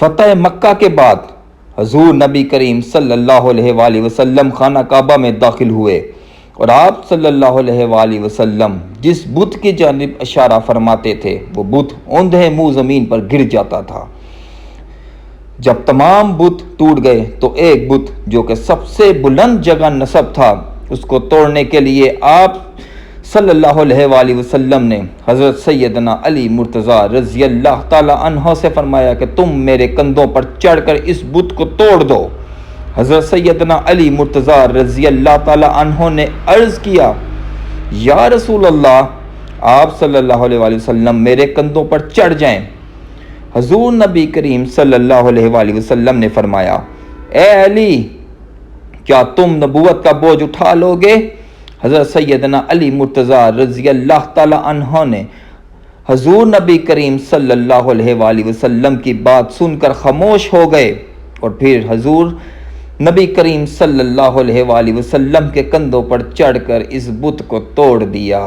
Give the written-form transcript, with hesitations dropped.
فتح مکہ کے بعد حضور نبی کریم صلی اللہ علیہ وآلہ وسلم خانہ کعبہ میں داخل ہوئے اور آپ صلی اللہ علیہ وآلہ وسلم جس بت کی جانب اشارہ فرماتے تھے وہ بت اوندھے منہ زمین پر گر جاتا تھا۔ جب تمام بت ٹوٹ گئے تو ایک بت جو کہ سب سے بلند جگہ نصب تھا اس کو توڑنے کے لیے آپ صلی اللہ علیہ وآلہ وسلم نے حضرت سیدنا علی مرتضیٰ رضی اللہ تعالی عنہ سے فرمایا کہ تم میرے کندھوں پر چڑھ کر اس بت کو توڑ دو۔ حضرت سیدنا علی مرتضیٰ رضی اللہ تعالی عنہ نے عرض کیا، یا رسول اللہ، آپ صلی اللہ علیہ وآلہ وسلم میرے کندھوں پر چڑھ جائیں۔ حضور نبی کریم صلی اللہ علیہ وآلہ وسلم نے فرمایا، اے علی، کیا تم نبوت کا بوجھ اٹھا لو گے؟ حضرت سیدنا علی مرتضیٰ رضی اللہ تعالی عنہ نے حضور نبی کریم صلی اللہ علیہ وآلہ وسلم کی بات سن کر خاموش ہو گئے اور پھر حضور نبی کریم صلی اللہ علیہ وآلہ وسلم کے کندھوں پر چڑھ کر اس بت کو توڑ دیا۔